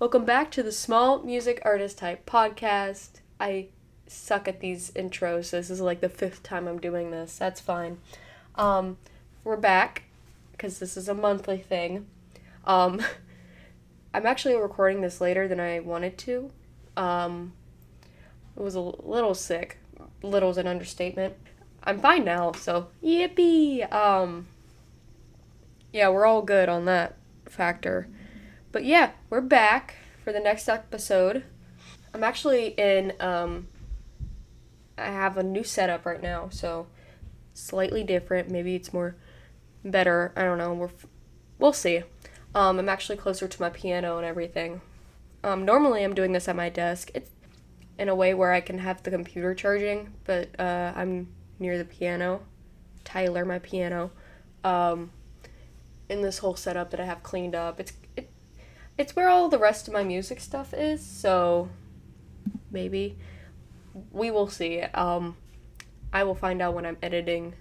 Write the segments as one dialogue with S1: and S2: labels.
S1: Welcome back to the Small Music Artist Type podcast. I suck at these intros. This is like the 5th time I'm doing this. That's fine. We're back because this is a monthly thing. I'm actually recording this later than I wanted to. It was a little sick. Little's an understatement. I'm fine now, so yippee! Yeah, we're all good on that factor. But yeah, we're back for the next episode. I'm actually in, I have a new setup right now, so slightly different. Maybe it's more better. I don't know. We'll see. I'm actually closer to my piano and everything. Normally I'm doing this at my desk. It's in a way where I can have the computer charging, but I'm near the piano. Tyler, my piano. In this whole setup that I have cleaned up. It's where all the rest of my music stuff is, so maybe. We will see. I will find out when I'm editing.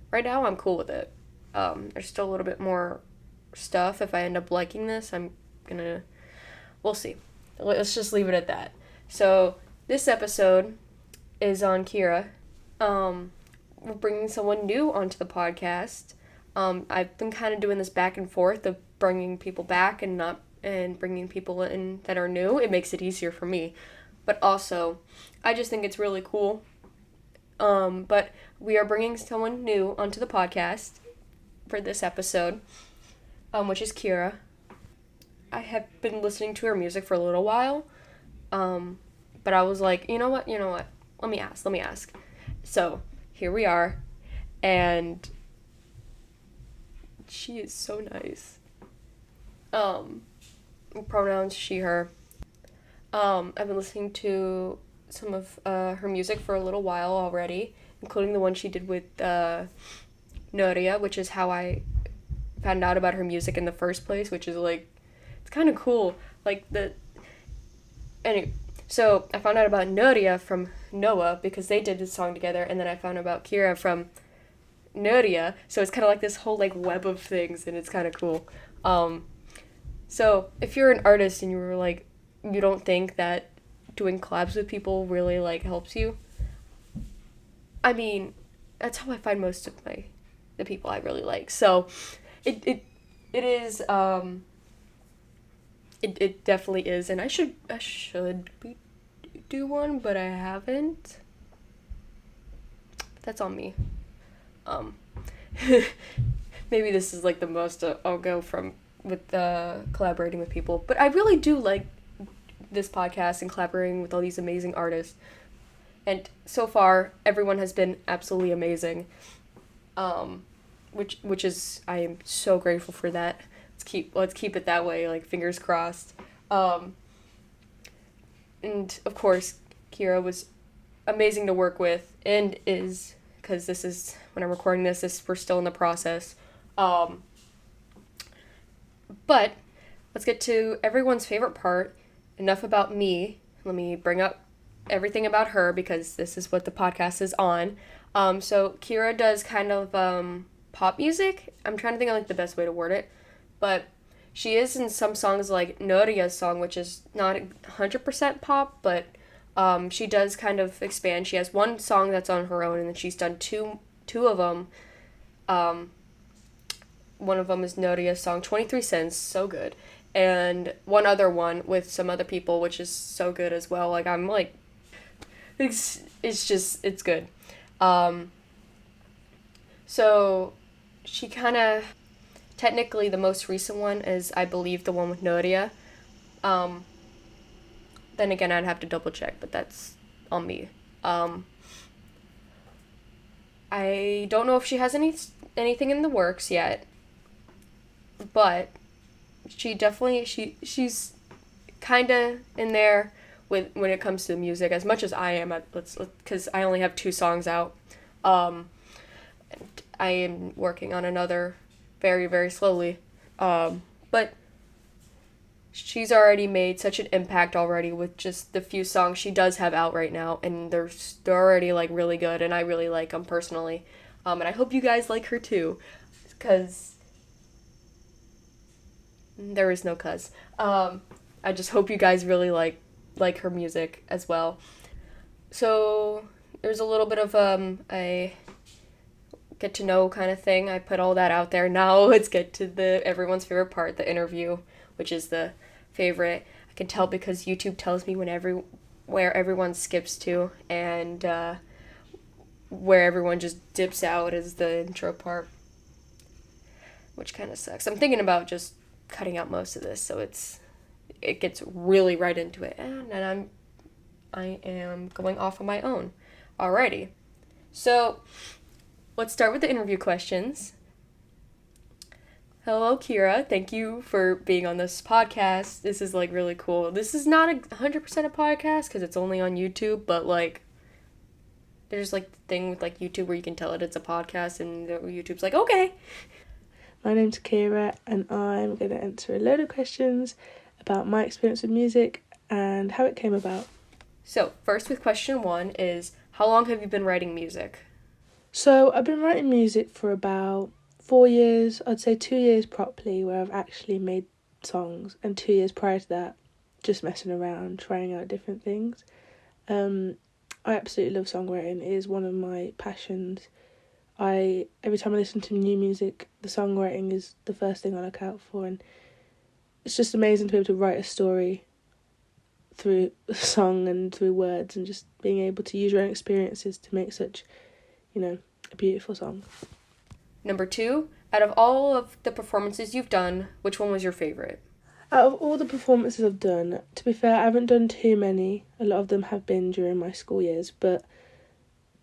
S1: Right now, I'm cool with it. There's still a little bit more stuff. If I end up liking this, we'll see. Let's just leave it at that. So, this episode is on Kiera. We're bringing someone new onto the podcast. I've been kind of doing this back and forth of bringing people back and bringing people in that are new. It makes it easier for me. But also, I just think it's really cool. But we are bringing someone new onto the podcast for this episode, which is Kiera. I have been listening to her music for a little while, but I was like, you know what, let me ask. So, here we are, and she is so nice. Pronouns she, her. I've been listening to some of her music for a little while already, including the one she did with Noria, which is how I found out about her music in the first place, which is like, it's kind of cool. Anyway, so I found out about Noria from Noah because they did this song together, and then I found out about Kiera from Noria, so it's kind of like this whole like web of things, and it's kind of cool. So if you're an artist and you don't think that doing collabs with people really like helps you, I mean, that's how I find most of the people I really like. So it is it definitely is, and I should do one, but I haven't. That's on me. Maybe this is like the most I'll go from with collaborating with people, but I really do like this podcast and collaborating with all these amazing artists, and so far everyone has been absolutely amazing, which is, I am so grateful for that. Let's keep it that way, like fingers crossed. And of course Kiera was amazing to work with, and is, because this is when I'm recording this we're still in the process. But let's get to everyone's favorite part. Enough about me. Let me bring up everything about her because this is what the podcast is on. So Kiera does kind of pop music. I'm trying to think of like the best way to word it, but she is in some songs like Noria's song, which is not 100% pop, but she does kind of expand. She has one song that's on her own, and then she's done two of them. One of them is Noria's song, 23 Cents, so good. And one other one with some other people, which is so good as well. Like, I'm like, it's good. So she kind of, technically the most recent one is, I believe, the one with Noria. Then again, I'd have to double check, but that's on me. I don't know if she has anything in the works yet, but she's kind of in there when it comes to music, as much as I am, because I only have 2 songs out. I am working on another very, very slowly. But she's already made such an impact already with just the few songs she does have out right now, and they're already like really good, and I really like them personally. And I hope you guys like her too, because there is no cuz. I just hope you guys really like her music as well. So there's a little bit of a get to know kind of thing. I put all that out there. Now let's get to the everyone's favorite part, the interview, which is the favorite. I can tell because YouTube tells me where everyone skips to, and where everyone just dips out is the intro part, which kind of sucks. I'm thinking about just cutting out most of this so it gets really right into it, and then I am going off on my own. Alrighty, so let's start with the interview questions. Hello, Kiera. Thank you for being on this podcast. This is like really cool. This is not 100% a podcast because it's only on YouTube, but like there's like the thing with like YouTube where you can tell it's a podcast, and YouTube's like, okay.
S2: My name's Kiera, and I'm going to answer a load of questions about my experience with music and how it came about.
S1: So, first with question 1 is, how long have you been writing music?
S2: So, I've been writing music for about 4 years, I'd say 2 years properly, where I've actually made songs, and 2 years prior to that, just messing around, trying out different things. I absolutely love songwriting. It is one of my passions. Every time I listen to new music, the songwriting is the first thing I look out for, and it's just amazing to be able to write a story through a song and through words, and just being able to use your own experiences to make such, a beautiful song.
S1: Number 2, out of all of the performances you've done, which one was your favorite?
S2: Out of all the performances I've done, to be fair, I haven't done too many. A lot of them have been during my school years, but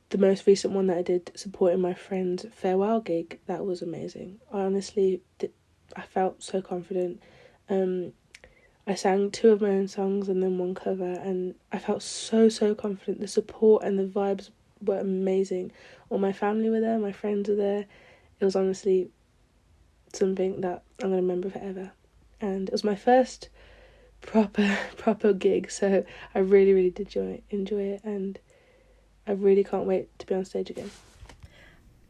S2: the most recent one that I did supporting my friend's farewell gig, that was amazing. I felt so confident. I sang 2 of my own songs and then 1 cover, and I felt so confident. The support and the vibes were amazing. All my family were there, my friends were there. It was honestly something that I'm going to remember forever. And it was my first proper gig, so I really did enjoy it, and I really can't wait to be on stage again.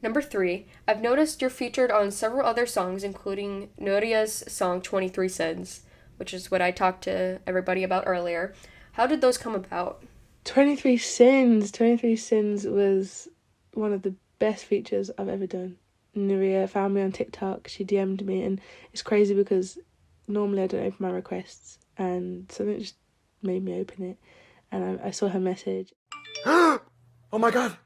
S1: Number 3, I've noticed you're featured on several other songs, including Noria's song 23 Cents, which is what I talked to everybody about earlier. How did those come about?
S2: 23 Sins was one of the best features I've ever done. Nuria found me on TikTok, she DM'd me, and it's crazy because normally I don't open my requests, and something just made me open it, and I saw her message.
S3: Oh my god!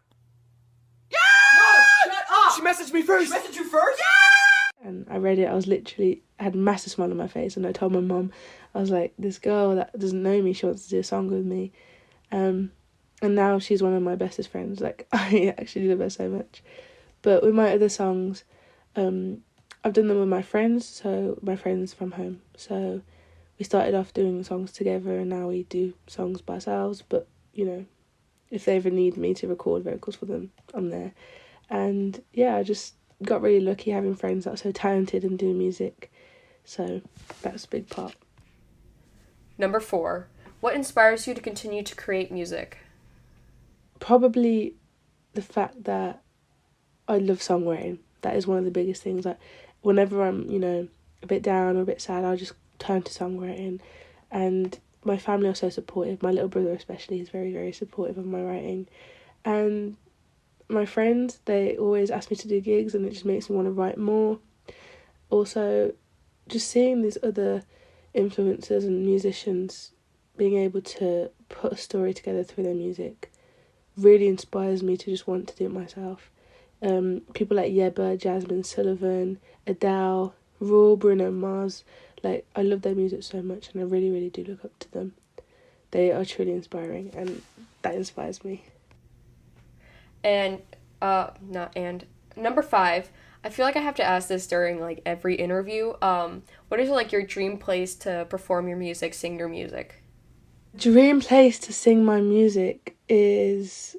S3: Yeah! No, shut up! She messaged me first! She messaged you first? Yeah!
S2: And I read it, I had a massive smile on my face, and I told my mum, I was like, this girl that doesn't know me, she wants to do a song with me. And now she's one of my bestest friends. Like, I actually love her so much. But with my other songs, I've done them with my friends, so my friends from home. So we started off doing songs together, and now we do songs by ourselves. But, if they ever need me to record vocals for them, I'm there. And yeah, I just got really lucky having friends that are so talented and do music. So that's a big part.
S1: Number 4, what inspires you to continue to create music?
S2: Probably the fact that I love songwriting. That is one of the biggest things. Like, whenever I'm, a bit down or a bit sad, I'll just turn to songwriting. And my family are so supportive. My little brother especially is very supportive of my writing. And my friends, they always ask me to do gigs, and it just makes me want to write more. Also, just seeing these other influencers and musicians being able to put a story together through their music really inspires me to just want to do it myself. People like Yeba, Jasmine Sullivan, Adele, Raw, Bruno Mars, like, I love their music so much, and I really do look up to them. They are truly inspiring, and that inspires me.
S1: And, number 5, I feel like I have to ask this during, like, every interview. What is, like, your dream place to perform your music, sing your music?
S2: Dream place to sing my music is,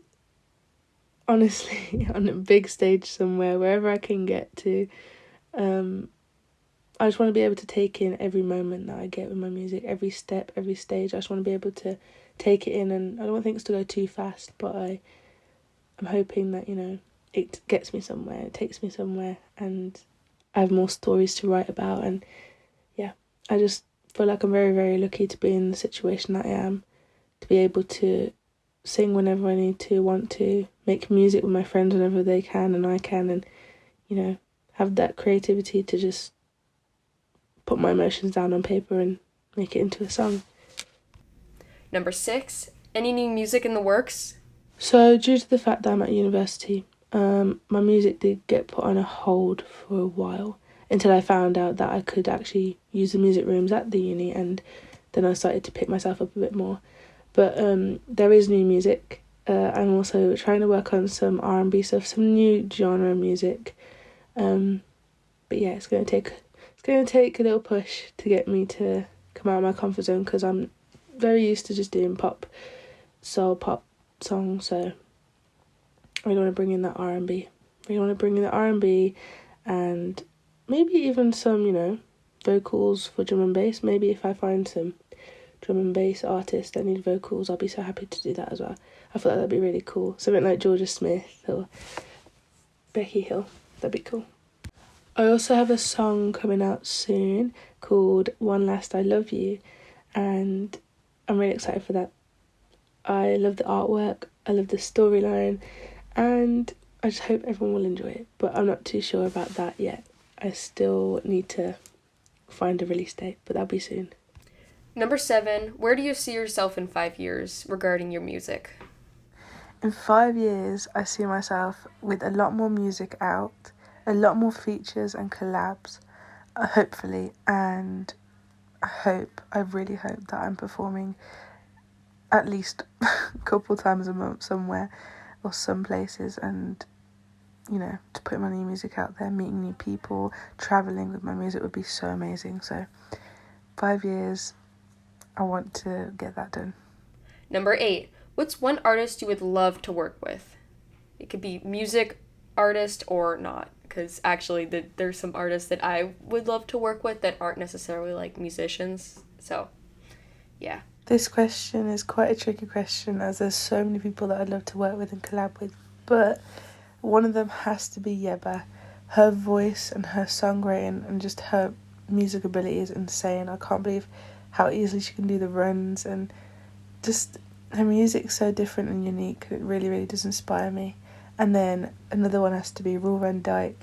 S2: honestly, on a big stage somewhere, wherever I can get to. I just want to be able to take in every moment that I get with my music, every step, every stage. I just want to be able to take it in, and I don't want things to go too fast, but I'm hoping that, it gets me somewhere, it takes me somewhere, and I have more stories to write about. And yeah, I just feel like I'm very, very lucky to be in the situation that I am, to be able to sing whenever I need to, want to, make music with my friends whenever they can and I can, and, you know, have that creativity to just put my emotions down on paper and make it into a song.
S1: Number 6, any new music in the works?
S2: So, due to the fact that I'm at university, my music did get put on a hold for a while until I found out that I could actually use the music rooms at the uni, and then I started to pick myself up a bit more. But there is new music. I'm also trying to work on some R&B stuff, some new genre music. But yeah, it's gonna take a little push to get me to come out of my comfort zone, because I'm very used to just doing soul pop songs. So I really want to bring in that R&B. And maybe even some, you know, vocals for drum and bass. Maybe if I find some drum and bass artists that need vocals, I'll be so happy to do that as well. I thought that'd be really cool. Something like Georgia Smith or Becky Hill. That'd be cool. I also have a song coming out soon called One Last I Love You, and I'm really excited for that. I love the artwork, I love the storyline, and I just hope everyone will enjoy it. But I'm not too sure about that yet. I still need to find a release date, but that'll be soon.
S1: Number 7, where do you see yourself in 5 years regarding your music?
S2: In 5 years, I see myself with a lot more music out, a lot more features and collabs, hopefully, and I really hope that I'm performing at least a couple times a month somewhere or some places, and, you know, to put my new music out there, meeting new people, travelling with my music would be so amazing. So 5 years, I want to get that done.
S1: Number 8, what's one artist you would love to work with? It could be music artist or not, because actually there's some artists that I would love to work with that aren't necessarily like musicians. So, yeah.
S2: This question is quite a tricky question, as there's so many people that I'd love to work with and collab with, but one of them has to be Yeba. Her voice and her songwriting and just her music ability is insane. I can't believe how easily she can do the runs, and just her music's so different and unique. It really, really does inspire me. And then another one has to be Roel van Dijk.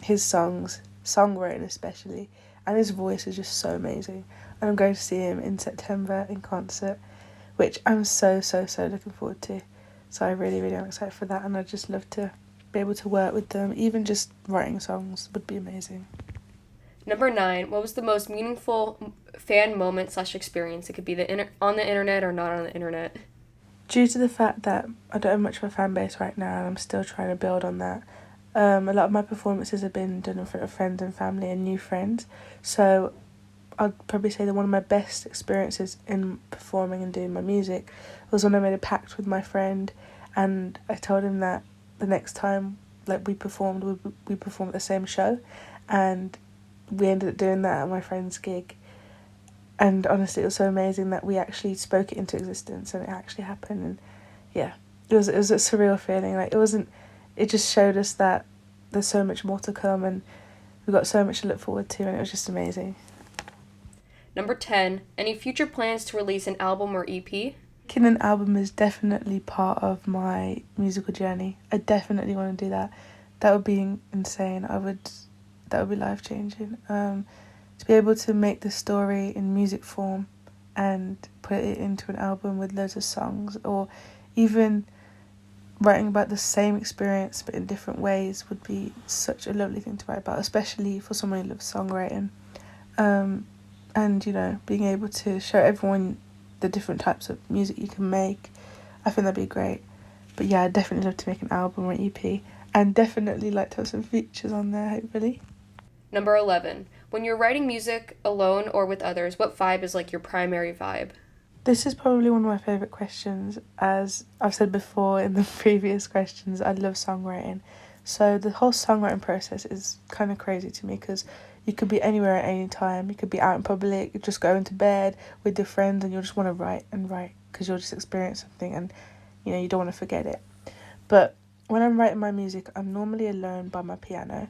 S2: His songwriting especially, and his voice is just so amazing. And I'm going to see him in September in concert, which I'm so looking forward to. So I really, really am excited for that, and I'd just love to be able to work with them. Even just writing songs would be amazing.
S1: Number 9, what was the most meaningful fan moment / experience? It could be on the internet or not on the internet.
S2: Due to the fact that I don't have much of a fan base right now, and I'm still trying to build on that, a lot of my performances have been done in front of friends and family and new friends. So I'd probably say that one of my best experiences in performing and doing my music was when I made a pact with my friend, and I told him that the next time we performed at the same show, and we ended up doing that at my friend's gig. And honestly, it was so amazing that we actually spoke it into existence and it actually happened. And yeah, it was a surreal feeling. It just showed us that there's so much more to come, and we've got so much to look forward to, and it was just amazing.
S1: Number 10, any future plans to release an album or EP?
S2: Making an album is definitely part of my musical journey. I definitely want to do that. That would be insane. That would be life-changing. To be able to make the story in music form and put it into an album with loads of songs, or even writing about the same experience but in different ways, would be such a lovely thing to write about, especially for someone who loves songwriting. And, you know, being able to show everyone the different types of music you can make, I think that'd be great. But yeah, I'd definitely love to make an album or an EP, and definitely like to have some features on there, hopefully.
S1: Number 11, when you're writing music alone or with others, what vibe is like your primary vibe?
S2: This is probably one of my favourite questions. As I've said before in the previous questions, I love songwriting. So the whole songwriting process is kind of crazy to me, because you could be anywhere at any time. You could be out in public, just going to bed with your friends, and you'll just want to write because you'll just experience something, and, you know, you don't want to forget it. But when I'm writing my music, I'm normally alone by my piano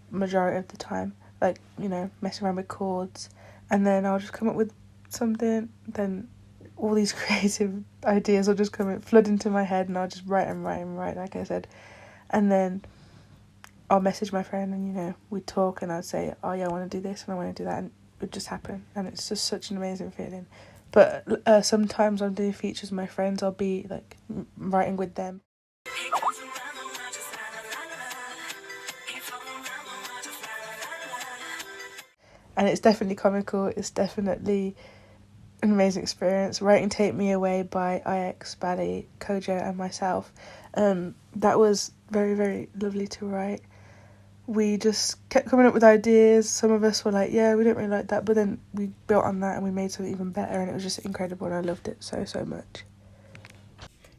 S2: majority of the time, like, you know, messing around with chords. and then I'll just come up with something, then all these creative ideas will just flood into my head, and I'll just write and write and write, like I said. And then I'll message my friend, and we'd talk, and I'd say, oh yeah, I want to do this and I want to do that, and it would just happen. And it's just such an amazing feeling. But sometimes I'm doing features with my friends, I'll be like writing with them. And it's definitely comical, it's definitely an amazing experience. Writing Take Me Away by IX, Bally, Kojo and myself. That was very, very lovely to write. We just kept coming up with ideas. Some of us were like, yeah, we don't really like that, but then we built on that and we made something even better, and it was just incredible, and I loved it so, so much.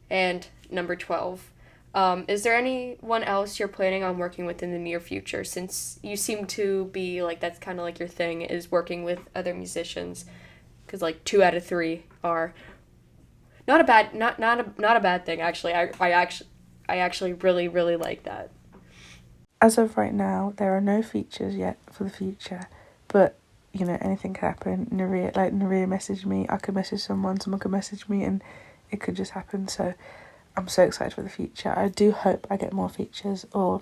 S1: And number 12. Is there anyone else you're planning on working with in the near future, since you seem to be like, that's kind of like your thing, is working with other musicians, because like 2 out of 3 are not a bad thing, actually. I actually really, really like that.
S2: As of right now, there are no features yet for the future, but anything could happen. Naria messaged me, I could message someone could message me, and it could just happen. So I'm so excited for the future. I do hope I get more features, or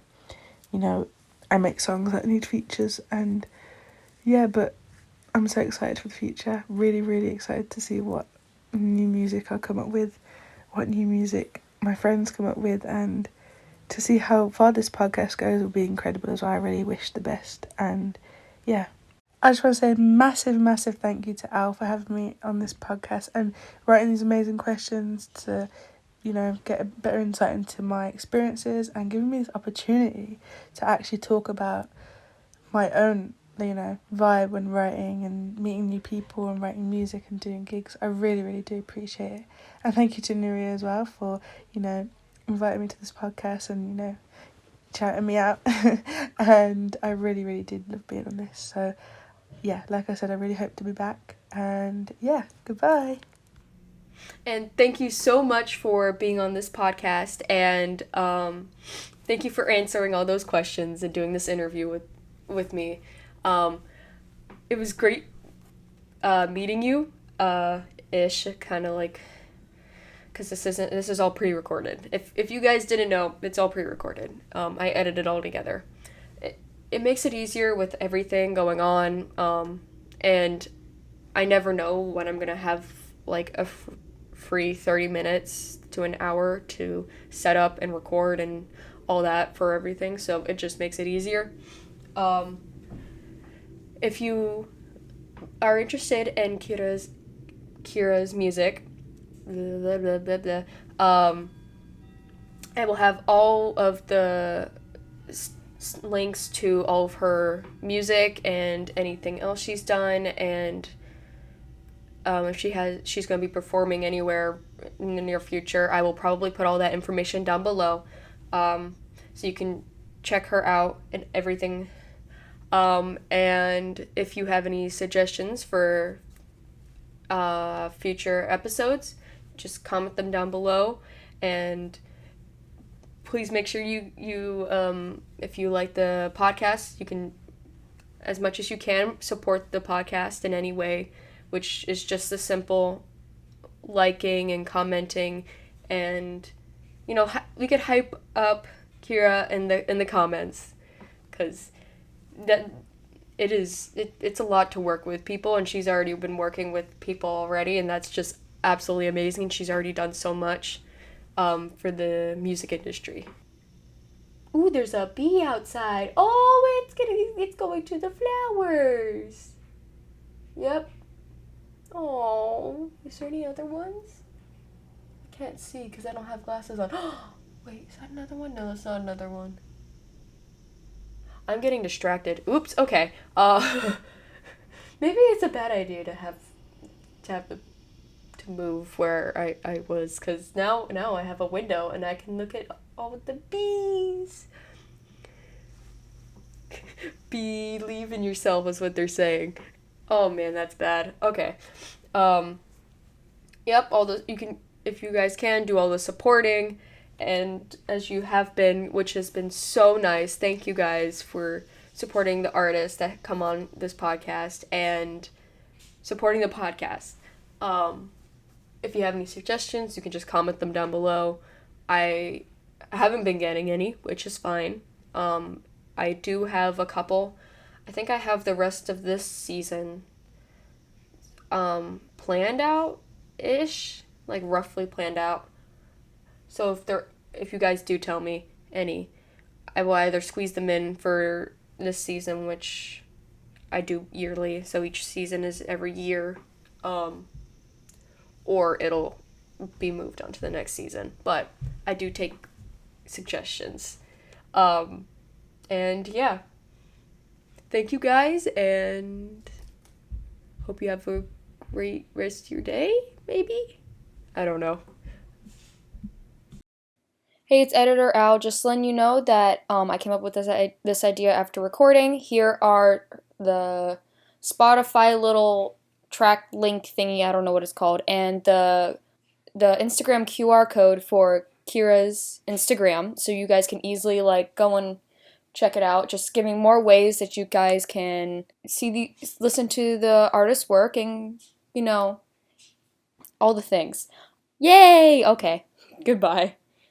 S2: I make songs that need features, and yeah, but I'm so excited for the future. Really, really excited to see what new music I'll come up with, what new music my friends come up with, and to see how far this podcast goes will be incredible as well. I really wish the best. And yeah, I just want to say a massive, massive thank you to Al for having me on this podcast and writing these amazing questions to, get a better insight into my experiences, and giving me this opportunity to actually talk about my own, vibe when writing and meeting new people and writing music and doing gigs. I really, really do appreciate it. And thank you to Nuria as well for, inviting me to this podcast and, shouting me out. And I really, really did love being on this. So, yeah, like I said, I really hope to be back. And, yeah, goodbye.
S1: And thank you so much for being on this podcast. And thank you for answering all those questions and doing this interview with me. It was great meeting you, ish, kind of like, because this is all pre-recorded. If you guys didn't know, it's all pre-recorded. I edited it all together. It makes it easier with everything going on, and I never know when I'm gonna have like a free 30 minutes to an hour to set up and record and all that for everything, so it just makes it easier. If you are interested in Kiera's music, blah, blah, blah, blah, I will have all of the links to all of her music and anything else she's done, and if she's going to be performing anywhere in the near future, I will probably put all that information down below, so you can check her out and everything. And if you have any suggestions for future episodes, just comment them down below, and please make sure you if you like the podcast, you can, as much as you can, support the podcast in any way, which is just the simple liking and commenting, and we could hype up Kiera in the comments, because that it's a lot to work with people, and she's already been working with people already, and that's just absolutely amazing. She's already done so much for the music industry. Ooh, there's a bee outside. Oh, it's going to the flowers. Yep. Oh, is there any other ones? I can't see because I don't have glasses on. Wait, is that another one? No, that's not another one. I'm getting distracted. Oops. Okay. Maybe it's a bad idea to move where I was, because now I have a window and I can look at all of the bees. Believe in yourself is what they're saying. Oh man, that's bad. Okay. Yep, you can, if you guys can, do all the supporting, and as you have been, which has been so nice. Thank you guys for supporting the artists that come on this podcast, and supporting the podcast. If you have any suggestions, you can just comment them down below. I haven't been getting any, which is fine. I do have a couple. I think I have the rest of this season planned out-ish, like roughly planned out. So if you guys do tell me any, I will either squeeze them in for this season, which I do yearly, so each season is every year, or it'll be moved on to the next season. But I do take suggestions. And yeah. Thank you guys, and hope you have a great rest of your day, maybe? I don't know.
S4: Hey, it's Editor Al. Just letting you know that I came up with this idea after recording. Here are the Spotify little track link thingy, I don't know what it's called, and the Instagram QR code for Kiera's Instagram, so you guys can easily go and check it out. Just giving more ways that you guys can listen to the artist's work and, all the things. Yay! Okay, goodbye.